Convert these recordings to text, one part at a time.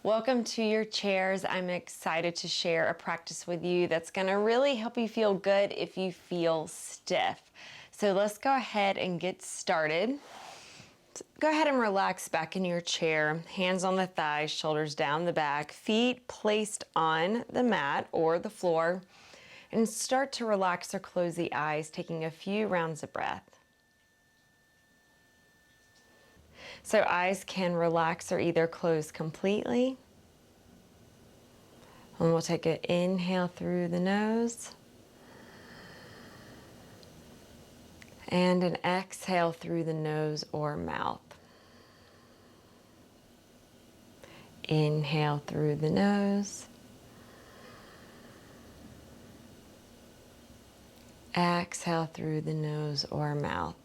Welcome to your chairs. I'm excited to share a practice with you that's going to really help you feel good if you feel stiff. So let's go ahead and get started. Go ahead and relax back in your chair, hands on the thighs, shoulders down the back, feet placed on the mat or the floor, and start to relax or close the eyes, taking a few rounds of breath. So eyes can relax or either close completely. And we'll take an inhale through the nose and an exhale through the nose or mouth. Inhale through the nose. Exhale through the nose or mouth.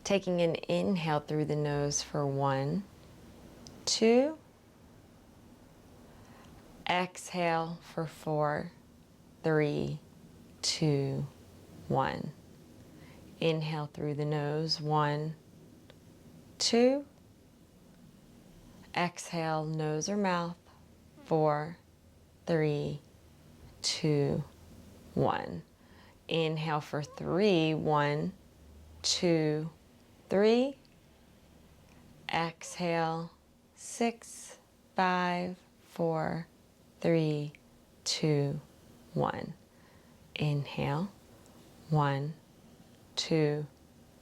Taking an inhale through the nose for 1, 2. Exhale for 4, 3, 2, 1. Inhale through the nose, 1, 2. Exhale, nose or mouth, 4, 3, 2, 1. Inhale for 3, 1, 2, 3. Exhale, 6, 5, 4, 3, 2, 1. Inhale, 1, 2,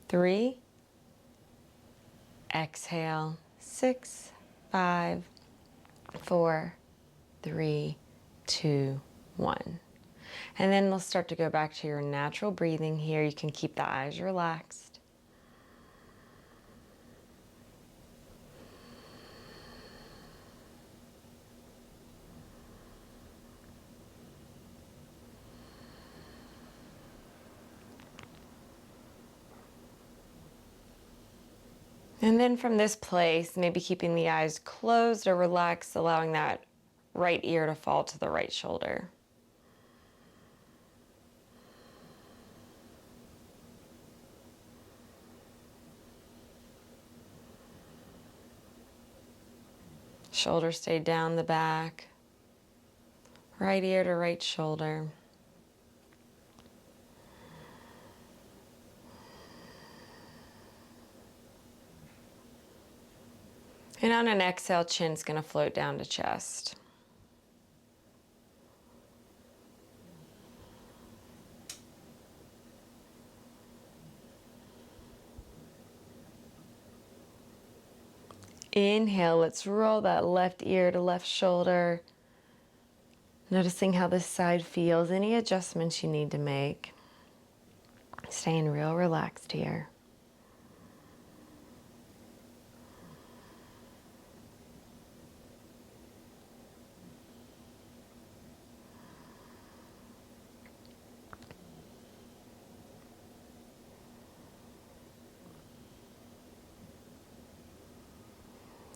3. Exhale, 6, 5, 4, 3, 2, 1. And then let's start to go back to your natural breathing here. You can keep the eyes relaxed. And then from this place, maybe keeping the eyes closed or relaxed, allowing that right ear to fall to the right shoulder. Shoulder stay down the back, right ear to right shoulder. And on an exhale, chin's going to float down to chest. Inhale, let's roll that left ear to left shoulder. Noticing how this side feels, any adjustments you need to make. Staying real relaxed here.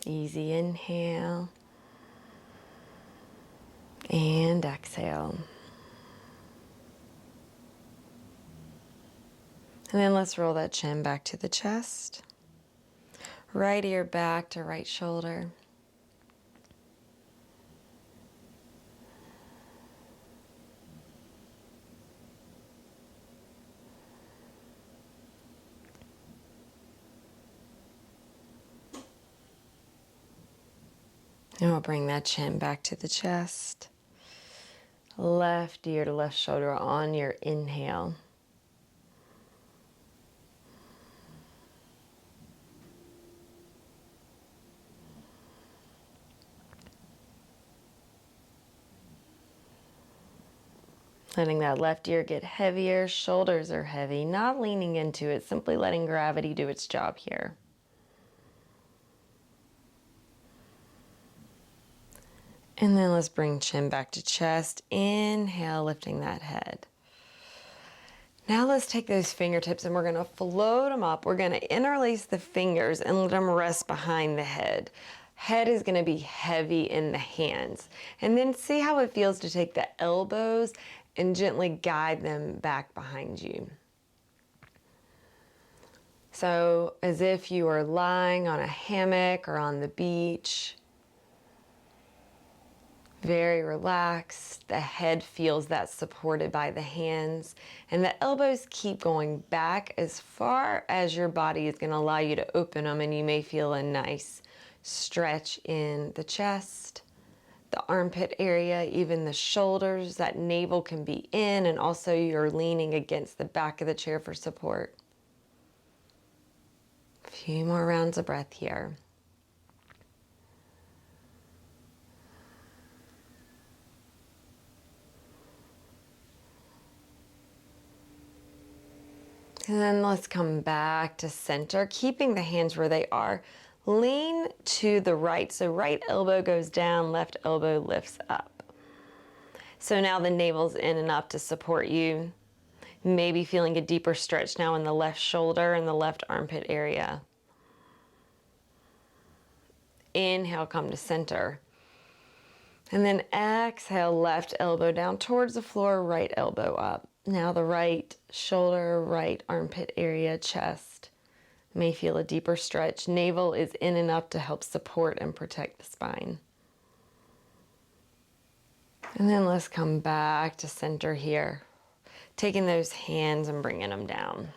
Easy inhale and exhale. And then let's roll that chin back to the chest. Right ear back to right shoulder. And we'll bring that chin back to the chest. Left ear to left shoulder on your inhale. Letting that left ear get heavier, shoulders are heavy, not leaning into it, simply letting gravity do its job here. And then let's bring chin back to chest. Inhale, lifting that head. Now let's take those fingertips and we're going to float them up. We're going to interlace the fingers and let them rest behind the head. Head is going to be heavy in the hands. And then see how it feels to take the elbows and gently guide them back behind you. So as if you are lying on a hammock or on the beach, very relaxed. The head feels that supported by the hands, and the elbows keep going back as far as your body is going to allow you to open them, and you may feel a nice stretch in the chest, the armpit area, even the shoulders. That navel can be in, and also you're leaning against the back of the chair for support. A few more rounds of breath here. And then let's come back to center, keeping the hands where they are. Lean to the right. So right elbow goes down, left elbow lifts up. So now the navel's in and up to support you. Maybe feeling a deeper stretch now in the left shoulder and the left armpit area. Inhale, come to center. And then exhale, left elbow down towards the floor, right elbow up. Now the right shoulder, right armpit area, chest may feel a deeper stretch. Navel is in and up to help support and protect the spine. And then let's come back to center here. Taking those hands and bringing them down.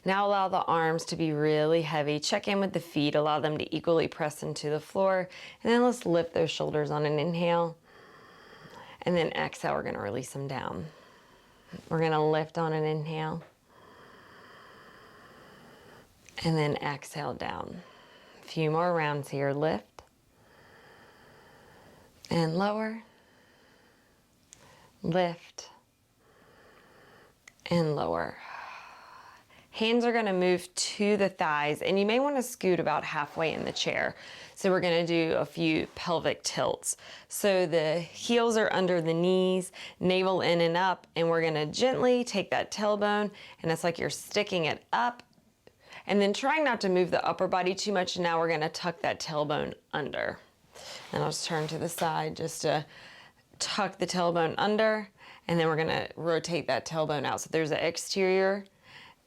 Now allow the arms to be really heavy. Check in with the feet. Allow them to equally press into the floor. And then let's lift those shoulders on an inhale. And then exhale, we're going to release them down. We're going to lift on an inhale. And then exhale down. A few more rounds here. Lift. And lower. Lift. And lower. Hands are going to move to the thighs, and you may want to scoot about halfway in the chair. So we're going to do a few pelvic tilts. So the heels are under the knees, navel in and up, and we're going to gently take that tailbone, and it's like you're sticking it up, and then trying not to move the upper body too much. And now we're going to tuck that tailbone under. And I'll just turn to the side just to tuck the tailbone under, and then we're going to rotate that tailbone out. So there's the exterior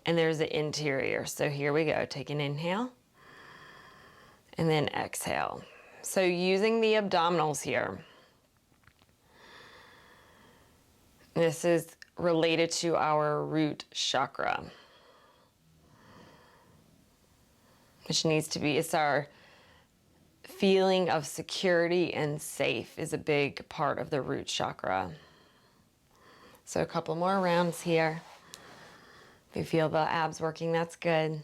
and there's the interior. So here we go. Take an inhale and then exhale. So using the abdominals here. This is related to our root chakra, which needs to be, it's our feeling of security and safe is a big part of the root chakra. So a couple more rounds here. If you feel the abs working, that's good.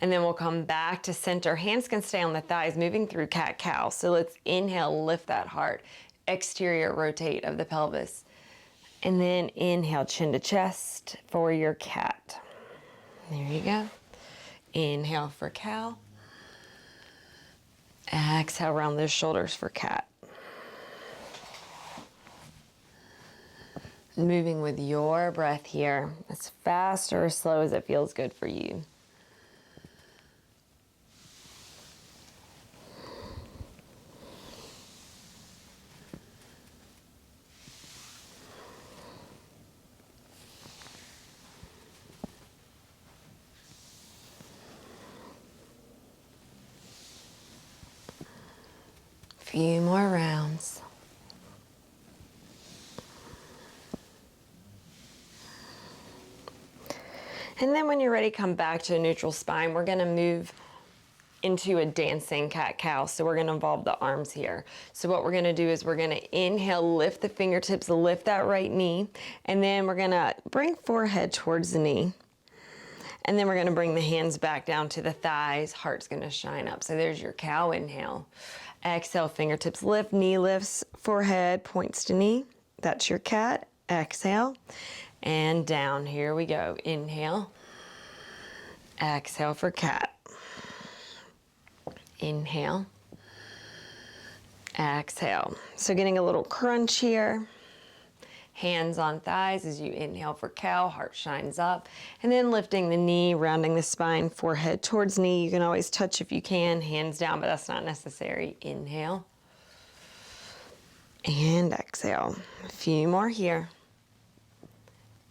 And then we'll come back to center. Hands can stay on the thighs, moving through cat-cow. So let's inhale, lift that heart. Exterior rotate of the pelvis. And then inhale, chin to chest for your cat. There you go. Inhale for cow. Exhale, round those shoulders for cat. Moving with your breath here, as fast or as slow as it feels good for you. Few more rounds. And then when you're ready, come back to a neutral spine. We're going to move into a dancing cat-cow. So we're going to involve the arms here. So what we're going to do is we're going to inhale, lift the fingertips, lift that right knee, and then we're going to bring forehead towards the knee. And then we're going to bring the hands back down to the thighs. Heart's going to shine up. So there's your cow inhale. Exhale, fingertips lift, knee lifts, forehead points to knee. That's your cat. Exhale. And down. Here we go. Inhale. Exhale for cat. Inhale. Exhale. So getting a little crunch here. Hands on thighs as you inhale for cow. Heart shines up. And then lifting the knee, rounding the spine, forehead towards knee. You can always touch if you can. Hands down, but that's not necessary. Inhale. And exhale. A few more here.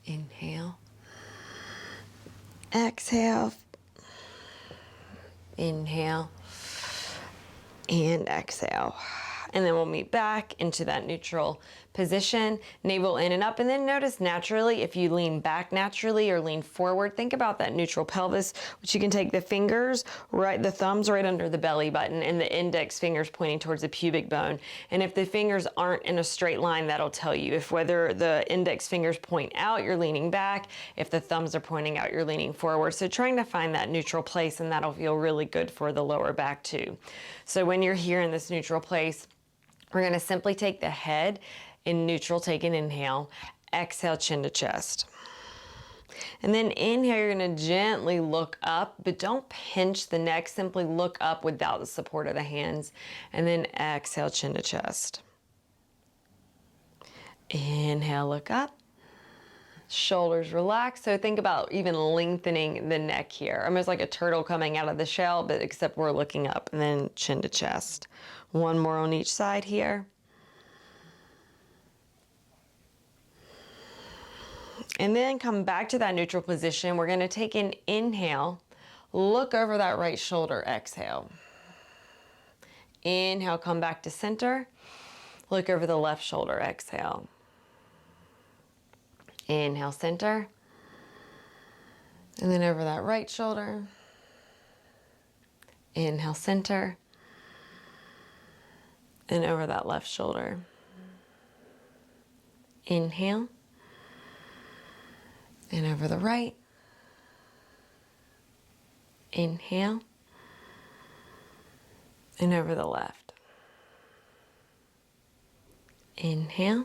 Inhale. Exhale. Inhale. And exhale. And then we'll meet back into that neutral position, navel in and up. And then notice naturally, if you lean back naturally or lean forward, think about that neutral pelvis, which you can take the fingers, the thumbs right under the belly button and the index fingers pointing towards the pubic bone. And if the fingers aren't in a straight line, that'll tell you. If whether the index fingers point out, you're leaning back. If the thumbs are pointing out, you're leaning forward. So trying to find that neutral place, and that'll feel really good for the lower back too. So when you're here in this neutral place, we're going to simply take the head in neutral, take an inhale, exhale, chin to chest. And then inhale, you're going to gently look up, but don't pinch the neck, simply look up without the support of the hands. And then exhale, chin to chest. Inhale, look up. Shoulders relax. So think about even lengthening the neck here. Almost like a turtle coming out of the shell, but except we're looking up, and then chin to chest. One more on each side here. And then come back to that neutral position. We're going to take an inhale, look over that right shoulder, exhale. Inhale, come back to center. Look over the left shoulder, exhale. Inhale, center. And then over that right shoulder. Inhale, center. And over that left shoulder. Inhale. And over the right. Inhale. And over the left. Inhale.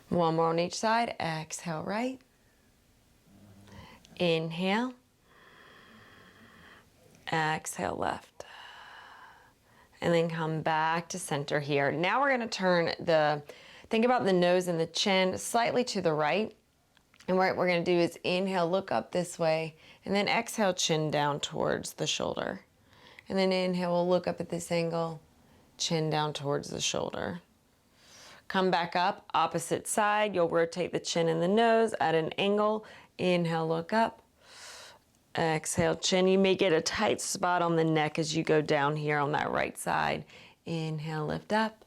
One more on each side. Exhale, right. Inhale. Exhale, left. And then come back to center here. Now we're going to turn think about the nose and the chin slightly to the right. And what we're going to do is inhale, look up this way, and then exhale, chin down towards the shoulder. And then inhale, we'll look up at this angle, chin down towards the shoulder. Come back up, opposite side. You'll rotate the chin and the nose at an angle. Inhale, look up. Exhale, chin. You may get a tight spot on the neck as you go down here on that right side. Inhale, lift up.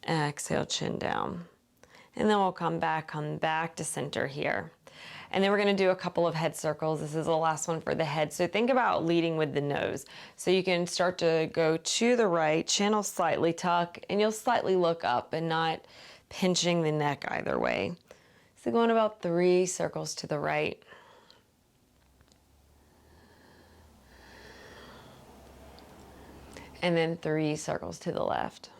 Exhale, chin down. And then we'll come back to center here. And then we're going to do a couple of head circles. This is the last one for the head. So think about leading with the nose. So you can start to go to the right, chin will slightly tuck, and you'll slightly look up and not pinching the neck either way. So going about 3 circles to the right. And then 3 circles to the left.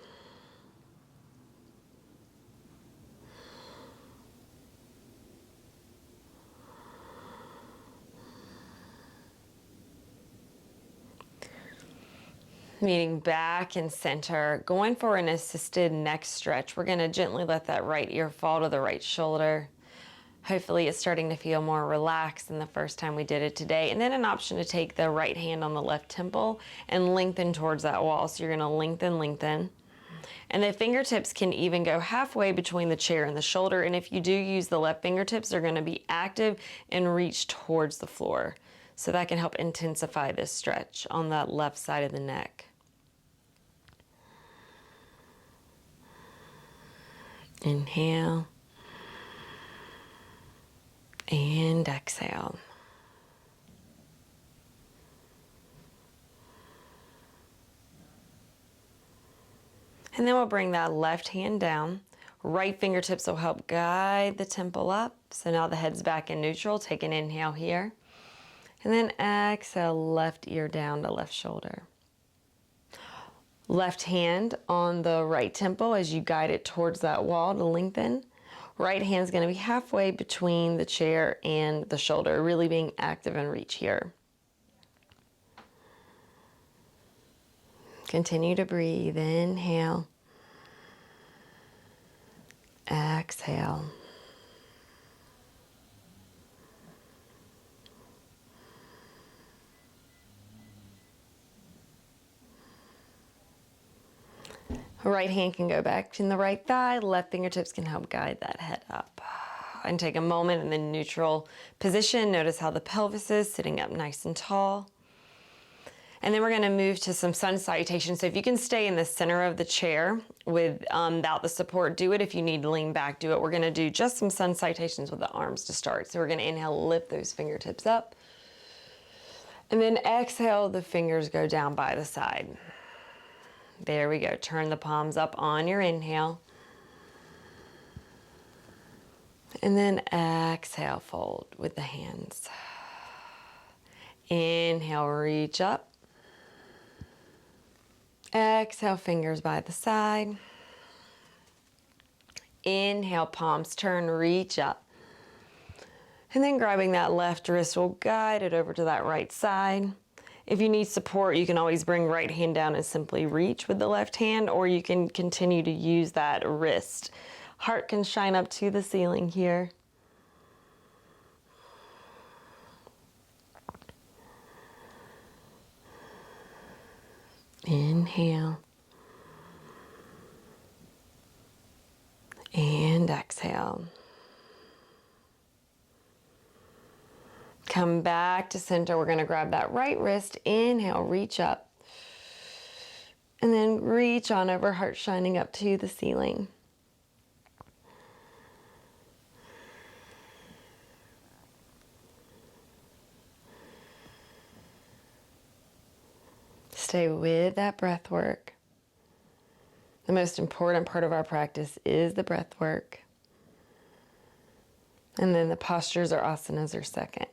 Meeting back in center, going for an assisted neck stretch. We're going to gently let that right ear fall to the right shoulder. Hopefully it's starting to feel more relaxed than the first time we did it today. And then an option to take the right hand on the left temple and lengthen towards that wall. So you're going to lengthen. And the fingertips can even go halfway between the chair and the shoulder. And if you do use the left fingertips, they're going to be active and reach towards the floor. So that can help intensify this stretch on that left side of the neck. Inhale. And exhale. And then we'll bring that left hand down. Right fingertips will help guide the temple up. So now the head's back in neutral. Take an inhale here. And then exhale, left ear down to left shoulder. Left hand on the right temple as you guide it towards that wall to lengthen. Right hand's going to be halfway between the chair and the shoulder, really being active and reach here. Continue to breathe. Inhale. Exhale. Right hand can go back in the right thigh. Left fingertips can help guide that head up. and take a moment in the neutral position. Notice how the pelvis is sitting up nice and tall. And then we're gonna move to some sun salutations. So if you can stay in the center of the chair without the support, do it. If you need to lean back, do it. We're gonna do just some sun salutations with the arms to start. So we're gonna inhale, lift those fingertips up. And then exhale, the fingers go down by the side. There we go. Turn the palms up on your inhale. And then exhale, fold with the hands. Inhale, reach up. Exhale, fingers by the side. Inhale, palms turn, reach up. And then grabbing that left wrist, we'll guide it over to that right side. If you need support, you can always bring right hand down and simply reach with the left hand, or you can continue to use that wrist. Heart can shine up to the ceiling here. Inhale. And exhale. Come back to center. We're going to grab that right wrist. Inhale, reach up. And then reach on over, heart shining up to the ceiling. Stay with that breath work. The most important part of our practice is the breath work. And then the postures or asanas are second.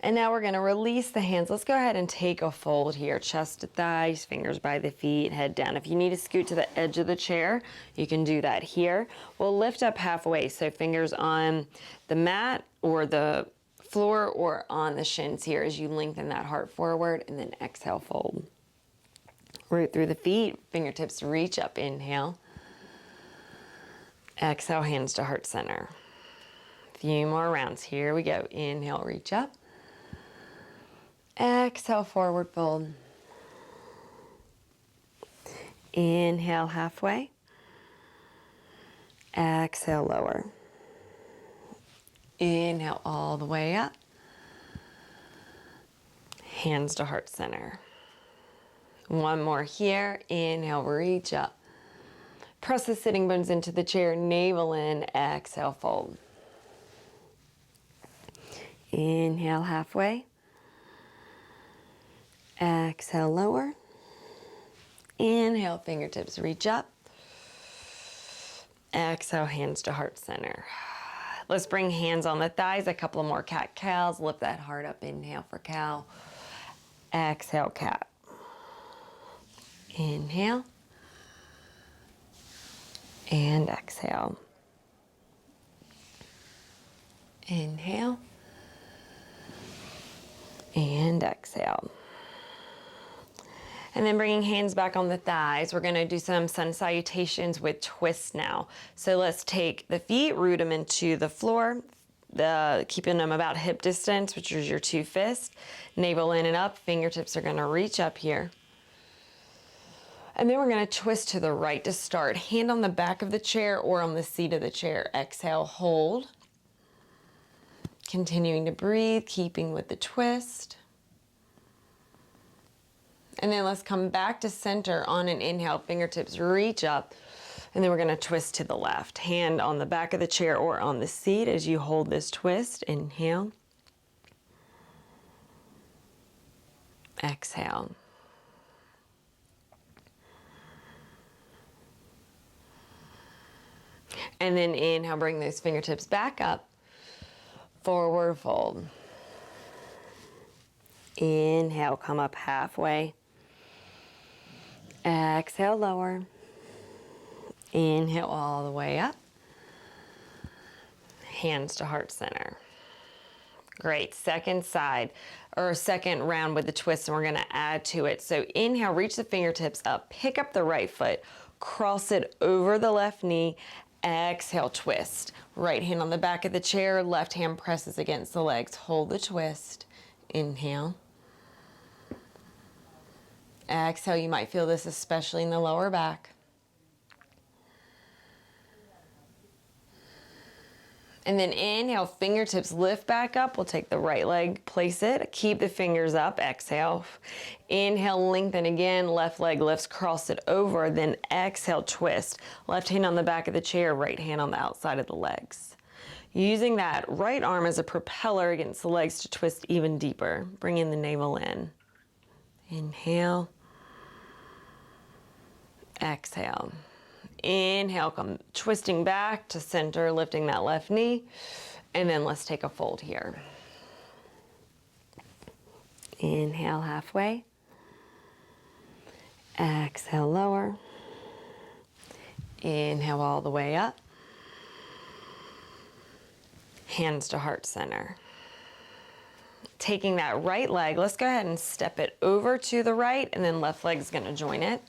And now we're going to release the hands. Let's go ahead and take a fold here. Chest to thighs, fingers by the feet, head down. If you need to scoot to the edge of the chair, you can do that here. We'll lift up halfway, so fingers on the mat or the floor or on the shins here as you lengthen that heart forward, and then exhale, fold. Root through the feet, fingertips reach up, inhale. Exhale, hands to heart center. Few more rounds, here we go. Inhale, reach up. Exhale, forward fold. Inhale, halfway. Exhale, lower. Inhale all the way up. Hands to heart center. One more here. Inhale, reach up. Press the sitting bones into the chair, navel in, exhale, fold. Inhale, halfway. Exhale, lower. Inhale, fingertips reach up. Exhale, hands to heart center. Let's bring hands on the thighs, a couple of more cat-cows. Lift that heart up, inhale for cow. Exhale, cat. Inhale. And exhale. Inhale. And exhale. And then bringing hands back on the thighs, we're going to do some sun salutations with twists now. So let's take the feet, root them into the floor, keeping them about hip distance, which is your two fists. Navel in and up, fingertips are going to reach up here. And then we're going to twist to the right to start. Hand on the back of the chair or on the seat of the chair. Exhale, hold. Continuing to breathe, keeping with the twist. And then let's come back to center on an inhale. Fingertips reach up. And then we're going to twist to the left. Hand on the back of the chair or on the seat as you hold this twist. Inhale. Exhale. And then inhale, bring those fingertips back up. Forward fold. Inhale, come up halfway. Exhale, lower. Inhale all the way up. Hands to heart center. Great, second side, or second round with the twist, and we're gonna add to it. So inhale, reach the fingertips up, pick up the right foot, cross it over the left knee, exhale, twist. Right hand on the back of the chair, left hand presses against the legs. Hold the twist, inhale. Exhale, you might feel this especially in the lower back. And then inhale, fingertips lift back up. We'll take the right leg, place it, keep the fingers up, exhale. Inhale, lengthen again, left leg lifts, cross it over, then exhale, twist. Left hand on the back of the chair, right hand on the outside of the legs. Using that right arm as a propeller against the legs to twist even deeper. Bringing the navel in. Inhale. Exhale. Inhale, come twisting back to center, lifting that left knee. And then let's take a fold here. Inhale halfway. Exhale, lower. Inhale all the way up. Hands to heart center. Taking that right leg, let's go ahead and step it over to the right, and then left leg's gonna join it.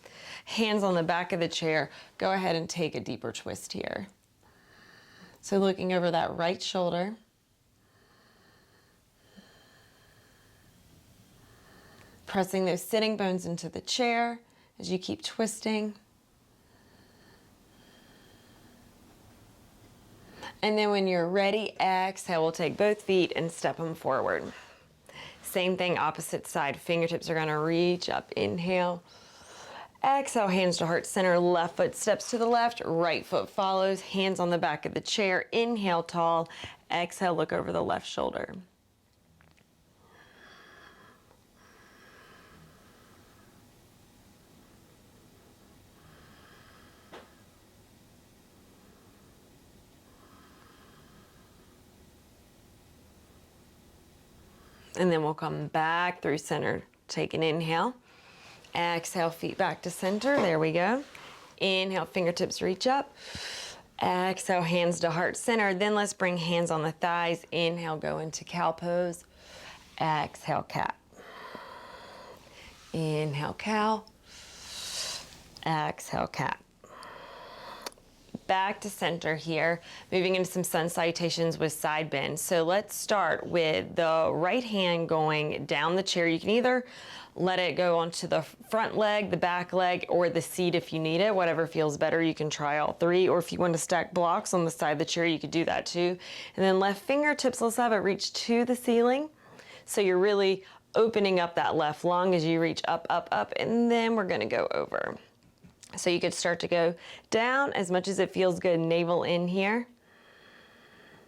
Hands on the back of the chair, go ahead and take a deeper twist here. So looking over that right shoulder. Pressing those sitting bones into the chair as you keep twisting. And then when you're ready, exhale, we'll take both feet and step them forward. Same thing, opposite side. Fingertips are gonna reach up, inhale. Exhale, hands to heart center, left foot steps to the left, right foot follows, hands on the back of the chair. Inhale, tall. Exhale, look over the left shoulder. And then we'll come back through center. Take an inhale. Exhale, feet back to center. There we go. Inhale, fingertips reach up. Exhale, hands to heart center. Then let's bring hands on the thighs. Inhale, go into cow pose. Exhale, cat. Inhale, cow. Exhale, cat. Back to center here, moving into some sun salutations with side bend. So let's start with the right hand going down the chair. You can either let it go onto the front leg, the back leg, or the seat if you need it, whatever feels better. You can try all three, or if you want to stack blocks on the side of the chair, you could do that too. And then left fingertips, let's have it reach to the ceiling. So you're really opening up that left lung as you reach up, up, up, and then we're gonna go over. So you could start to go down as much as it feels good, navel in here.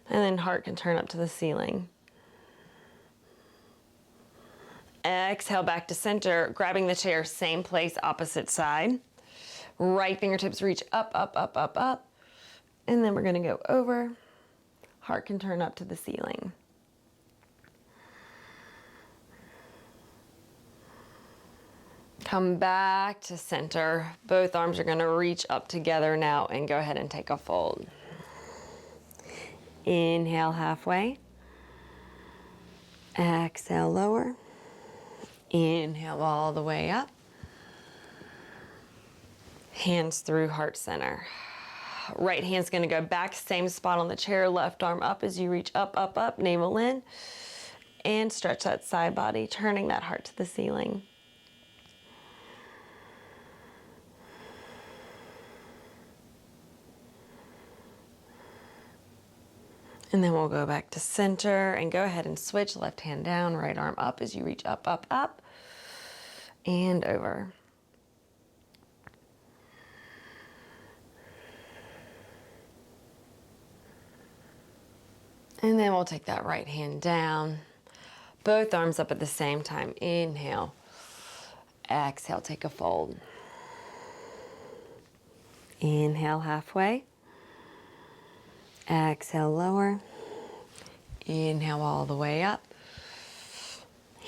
And then heart can turn up to the ceiling. Exhale back to center, grabbing the chair, same place, opposite side. Right fingertips reach up, up, up, up, up. And then we're gonna go over. Heart can turn up to the ceiling. Come back to center. Both arms are gonna reach up together now and go ahead and take a fold. Inhale halfway. Exhale, lower. Inhale all the way up. Hands through heart center. Right hand's gonna go back, same spot on the chair, left arm up as you reach up, up, up, navel in. And stretch that side body, turning that heart to the ceiling. And then we'll go back to center and go ahead and switch left hand down, right arm up as you reach up, up, up, and over. And then we'll take that right hand down, both arms up at the same time. Inhale, exhale, take a fold. Inhale halfway. Exhale, lower. Inhale all the way up.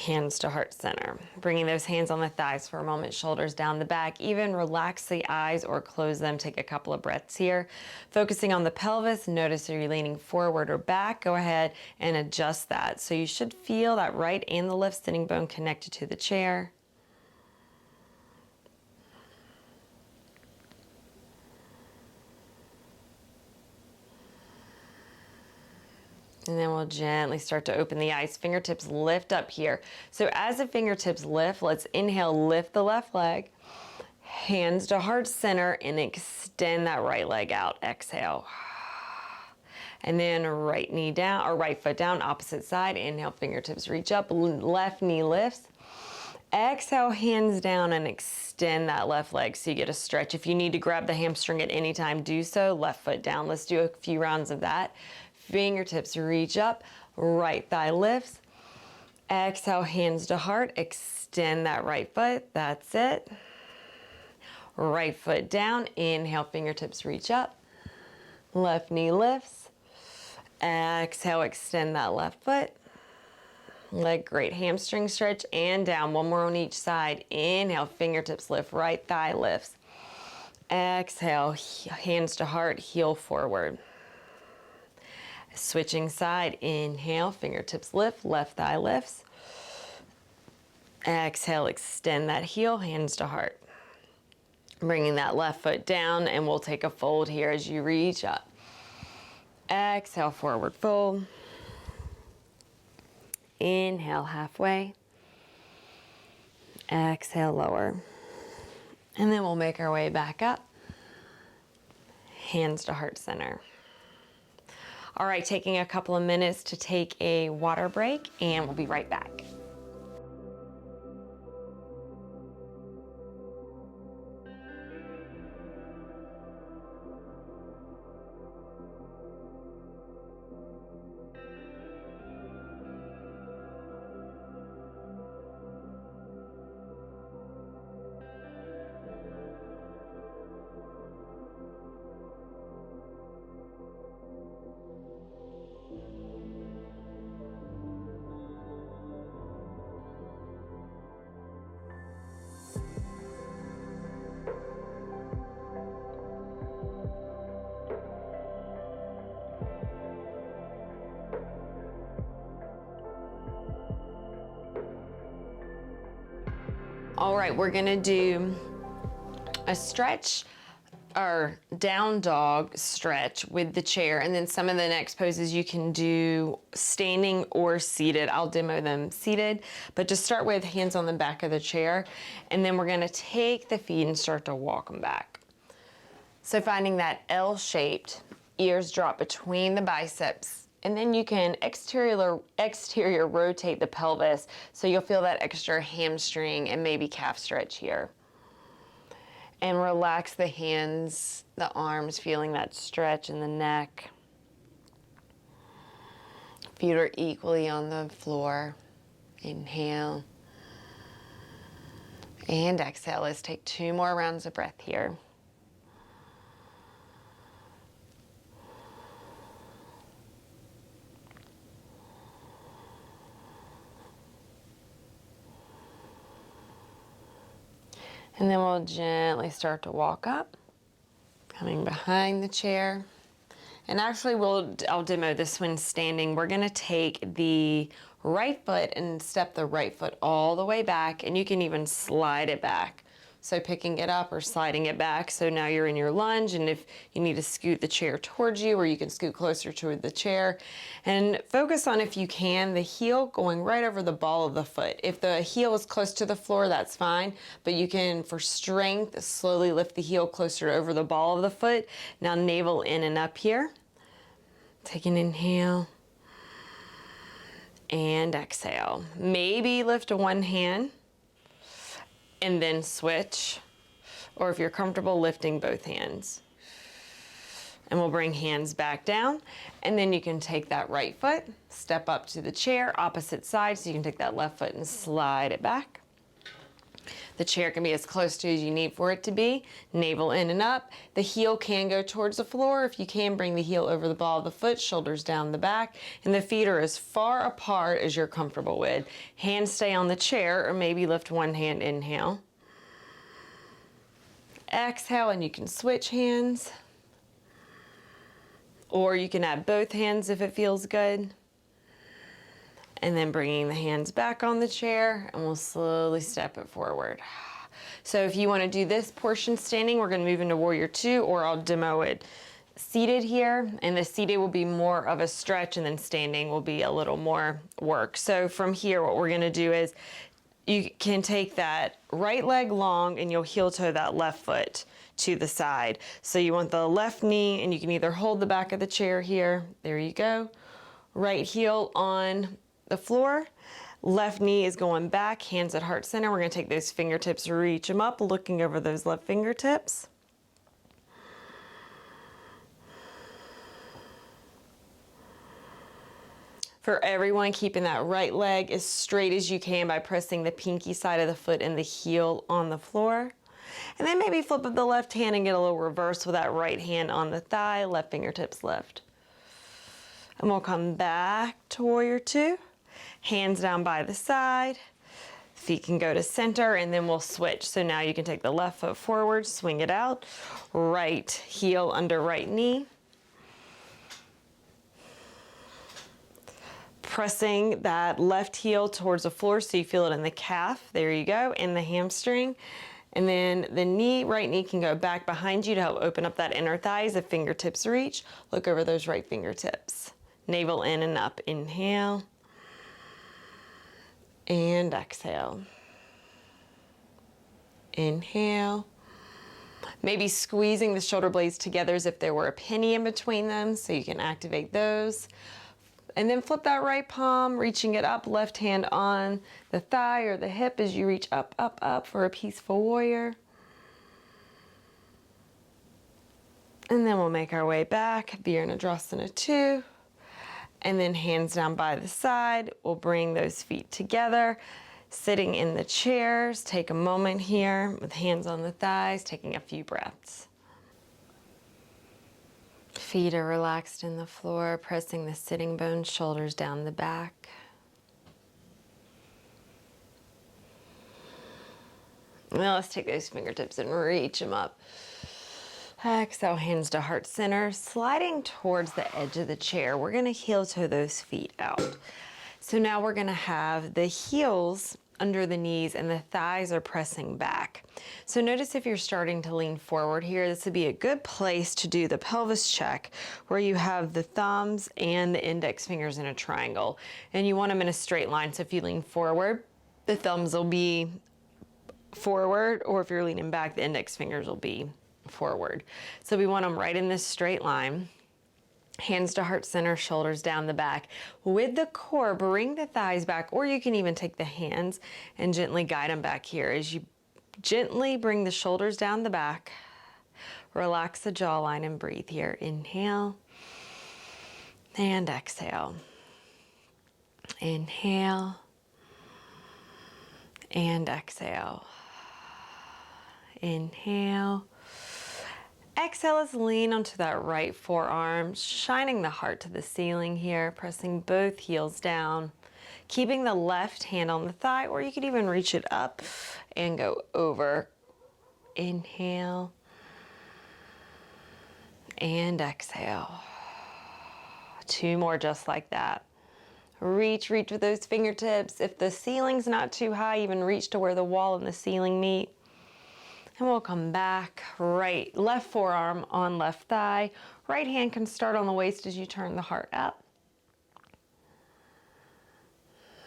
Hands to heart center. Bringing those hands on the thighs for a moment, shoulders down the back. Even relax the eyes or close them. Take a couple of breaths here. Focusing on the pelvis. Notice are you leaning forward or back? Go ahead and adjust that. So you should feel that right and the left sitting bone connected to the chair. And then we'll gently start to open the eyes. Fingertips lift up here. So as the fingertips lift, let's inhale, lift the left leg. Hands to heart center and extend that right leg out. Exhale. And then right knee down, or right foot down, opposite side. Inhale, fingertips reach up, left knee lifts. Exhale, hands down and extend that left leg so you get a stretch. If you need to grab the hamstring at any time, do so. Left foot down. Let's do a few rounds of that. Fingertips reach up, right thigh lifts. Exhale, hands to heart. Extend that right foot. That's it. Right foot down. Inhale, fingertips reach up. Left knee lifts. Exhale, extend that left foot. Leg, great hamstring stretch, and down. One more on each side. Inhale, fingertips lift, right thigh lifts. Exhale, hands to heart, heel forward. Switching side, inhale, fingertips lift, left thigh lifts. Exhale, extend that heel, hands to heart. Bringing that left foot down, and we'll take a fold here as you reach up. Exhale, forward fold. Inhale, halfway. Exhale, lower. And then we'll make our way back up. Hands to heart center. All right, taking a couple of minutes to take a water break, and we'll be right back. All right, we're gonna do a stretch or down dog stretch with the chair, and then some of the next poses you can do standing or seated. I'll demo them seated, but just start with hands on the back of the chair, and then we're gonna take the feet and start to walk them back. So finding that L-shaped, ears drop between the biceps, and then you can exterior rotate the pelvis so you'll feel that extra hamstring and maybe calf stretch here. And relax the hands, the arms, feeling that stretch in the neck. Feet are equally on the floor. Inhale. And exhale. Let's take 2 more rounds of breath here. And then we'll gently start to walk up, coming behind the chair. And actually I'll demo this one standing. We're gonna take the right foot and step the right foot all the way back, and you can even slide it back. So picking it up or sliding it back. So now you're in your lunge, and if you need to scoot the chair towards you, or you can scoot closer to the chair, and focus on, if you can, the heel going right over the ball of the foot. If the heel is close to the floor, that's fine, but you can, for strength, slowly lift the heel closer over the ball of the foot. Now navel in and up here. Take an inhale and exhale. Maybe lift to one hand and then switch, or if you're comfortable, lifting both hands. And we'll bring hands back down, and then you can take that right foot, step up to the chair, opposite side, so you can take that left foot and slide it back. The chair can be as close to as you need for it to be. Navel in and up. The heel can go towards the floor. If you can, bring the heel over the ball of the foot, shoulders down the back, and the feet are as far apart as you're comfortable with. Hands stay on the chair, or maybe lift one hand, inhale. Exhale, and you can switch hands. Or you can add both hands if it feels good. And then bringing the hands back on the chair, and we'll slowly step it forward. So if you want to do this portion standing, we're going to move into Warrior 2, or I'll demo it seated here. And the seated will be more of a stretch, and then standing will be a little more work. So from here, what we're going to do is you can take that right leg long and you'll heel toe that left foot to the side. So you want the left knee, and you can either hold the back of the chair here. There you go. Right heel on the floor. Left knee is going back, hands at heart center. We're going to take those fingertips, reach them up, looking over those left fingertips. For everyone, keeping that right leg as straight as you can by pressing the pinky side of the foot and the heel on the floor. And then maybe flip up the left hand and get a little reverse with that right hand on the thigh, left fingertips lift. And we'll come back to warrior two. Hands down by the side. Feet can go to center, and then we'll switch. So now you can take the left foot forward, swing it out. Right heel under right knee. Pressing that left heel towards the floor so you feel it in the calf. There you go, and the hamstring. And then the knee, right knee can go back behind you to help open up that inner thigh as the fingertips reach. Look over those right fingertips. Navel in and up. Inhale. And exhale. Inhale. Maybe squeezing the shoulder blades together as if there were a penny in between them, so you can activate those. And then flip that right palm, reaching it up, left hand on the thigh or the hip as you reach up, up, up for a peaceful warrior. And then we'll make our way back, Virabhadrasana 2. And then hands down by the side. We'll bring those feet together, sitting in the chairs. Take a moment here with hands on the thighs, taking a few breaths. Feet are relaxed in the floor, pressing the sitting bones, shoulders down the back. Now let's take those fingertips and reach them up. Exhale, hands to heart center, sliding towards the edge of the chair. We're gonna heel toe those feet out. So now we're gonna have the heels under the knees and the thighs are pressing back. So notice if you're starting to lean forward here, this would be a good place to do the pelvis check where you have the thumbs and the index fingers in a triangle. And you want them in a straight line. So if you lean forward, the thumbs will be forward, or if you're leaning back, the index fingers will be forward. So we want them right in this straight line. Hands to heart center, shoulders down the back. With the core, bring the thighs back, or you can even take the hands and gently guide them back here. As you gently bring the shoulders down the back, relax the jawline and breathe here. Inhale and exhale. Inhale and exhale. Inhale. Exhale, let's lean onto that right forearm, shining the heart to the ceiling here, pressing both heels down, keeping the left hand on the thigh, or you could even reach it up and go over. Inhale and exhale. Two more just like that. Reach with those fingertips. If the ceiling's not too high, even reach to where the wall and the ceiling meet. And we'll come back, left forearm on left thigh. Right hand can start on the waist as you turn the heart up.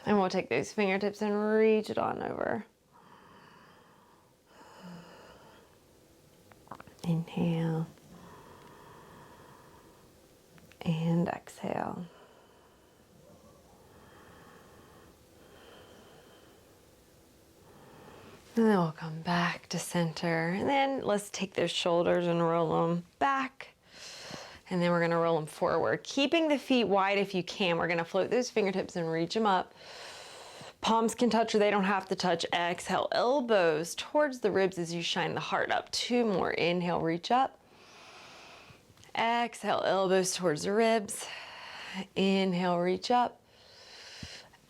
And we'll take those fingertips and reach it on over. Inhale. And exhale. And then we'll come back to center. And then let's take those shoulders and roll them back. And then we're gonna roll them forward. Keeping the feet wide if you can. We're gonna float those fingertips and reach them up. Palms can touch or they don't have to touch. Exhale, elbows towards the ribs as you shine the heart up. Two more. Inhale, reach up. Exhale, elbows towards the ribs. Inhale, reach up.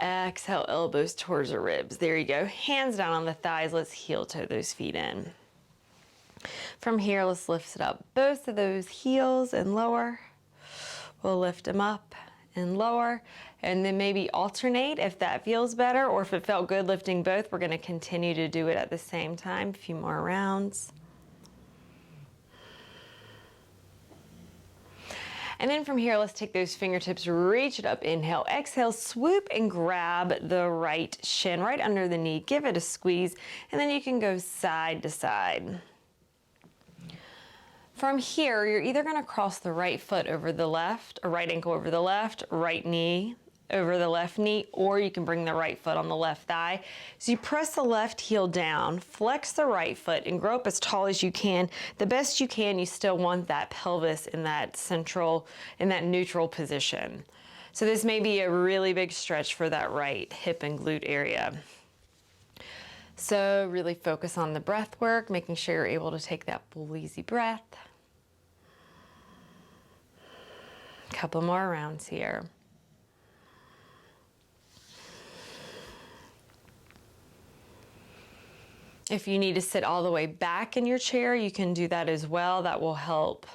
Exhale, elbows towards the ribs. There you go. Hands down on the thighs. Let's heel toe those feet in. From here, let's lift it up. Both of those heels and lower. We'll lift them up and lower, and then maybe alternate if that feels better, or if it felt good lifting both, we're going to continue to do it at the same time. A few more rounds. And then from here, let's take those fingertips, reach it up, inhale, exhale, swoop and grab the right shin right under the knee, give it a squeeze, and then you can go side to side. From here, you're either gonna cross the right foot over the left, or right ankle over the left, right knee over the left knee, or you can bring the right foot on the left thigh. So you press the left heel down, flex the right foot, and grow up as tall as you can. The best you can, you still want that pelvis in that neutral position. So this may be a really big stretch for that right hip and glute area. So really focus on the breath work, making sure you're able to take that full easy breath. A couple more rounds here. If you need to sit all the way back in your chair, you can do that as well. That will help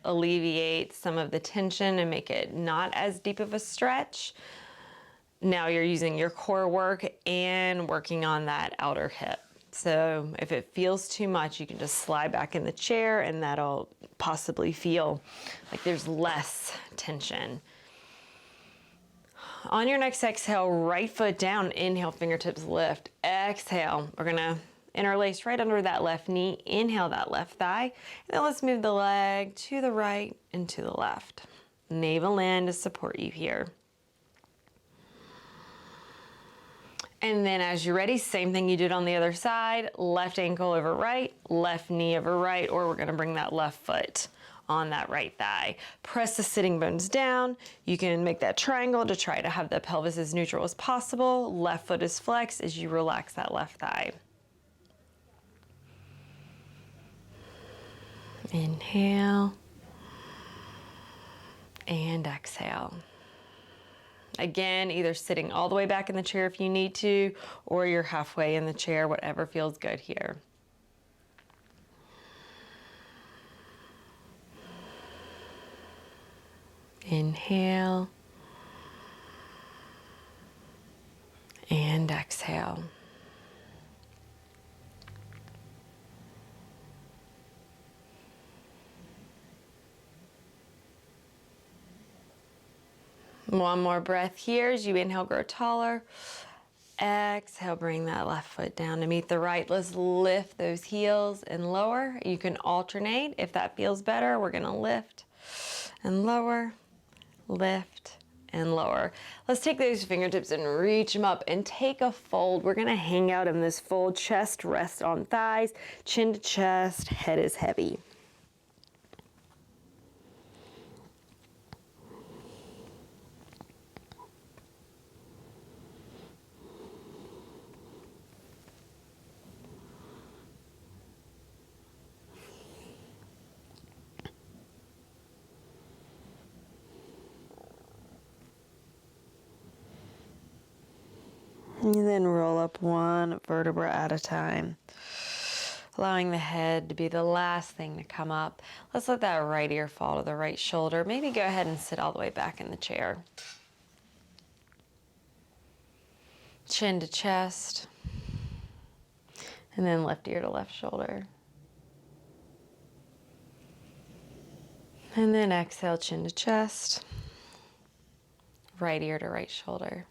alleviate some of the tension and make it not as deep of a stretch. Now you're using your core work and working on that outer hip. So if it feels too much, you can just slide back in the chair and that'll possibly feel like there's less tension. On your next exhale, right foot down, inhale, fingertips lift. Exhale, we're gonna interlace right under that left knee. Inhale that left thigh. And then let's move the leg to the right and to the left. Navel in to support you here. And then as you're ready, same thing you did on the other side. Left ankle over right, left knee over right, or we're gonna bring that left foot on that right thigh. Press the sitting bones down. You can make that triangle to try to have the pelvis as neutral as possible. Left foot is flexed as you relax that left thigh. Inhale and exhale. Again, either sitting all the way back in the chair if you need to, or you're halfway in the chair, whatever feels good here. Inhale and exhale. One more breath here as you inhale, grow taller. Exhale, bring that left foot down to meet the right. Let's lift those heels and lower. You can alternate if that feels better. We're gonna lift and lower, lift and lower. Let's take those fingertips and reach them up and take a fold. We're gonna hang out in this fold, chest rest on thighs, chin to chest, head is heavy. And then roll up one vertebra at a time, allowing the head to be the last thing to come up. Let's let that right ear fall to the right shoulder. Maybe go ahead and sit all the way back in the chair. Chin to chest, and then left ear to left shoulder. And then exhale, chin to chest, right ear to right shoulder.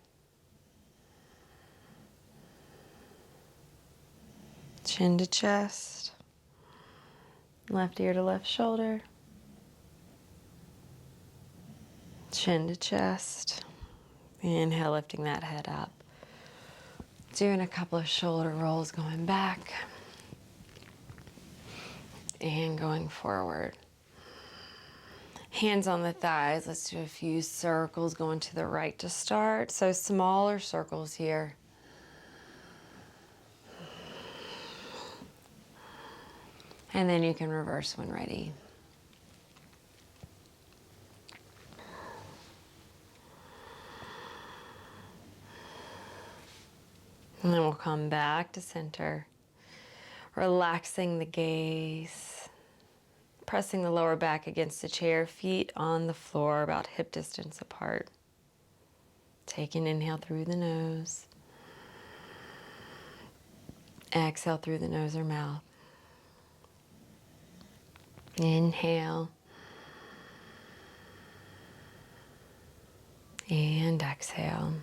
Chin to chest, left ear to left shoulder, chin to chest. Inhale, lifting that head up. Doing a couple of shoulder rolls, going back and going forward. Hands on the thighs. Let's do a few circles going to the right to start. So smaller circles here. And then you can reverse when ready. And then we'll come back to center, relaxing the gaze, pressing the lower back against the chair, feet on the floor about hip distance apart. Take an inhale through the nose. Exhale through the nose or mouth. Inhale. And exhale.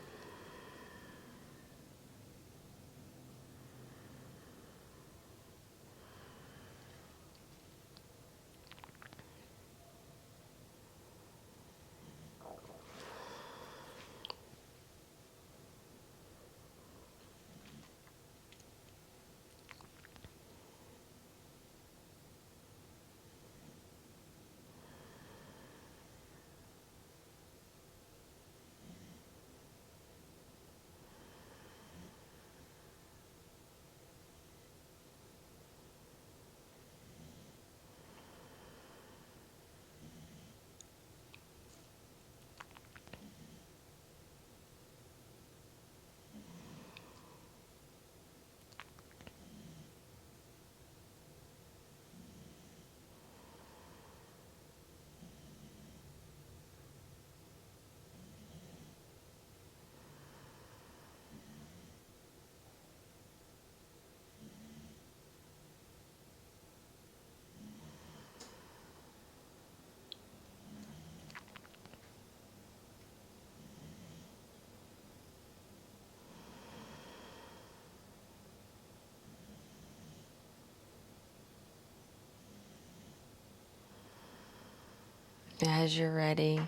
As you're ready,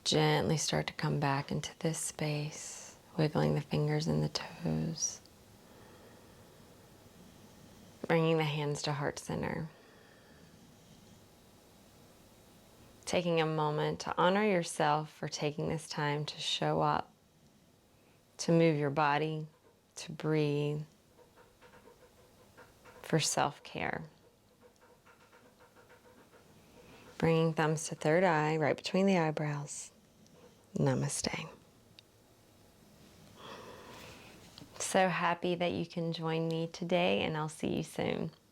gently start to come back into this space, wiggling the fingers and the toes, bringing the hands to heart center. Taking a moment to honor yourself for taking this time to show up, to move your body, to breathe, for self-care. Bringing thumbs to third eye, right between the eyebrows. Namaste. So happy that you can join me today, and I'll see you soon.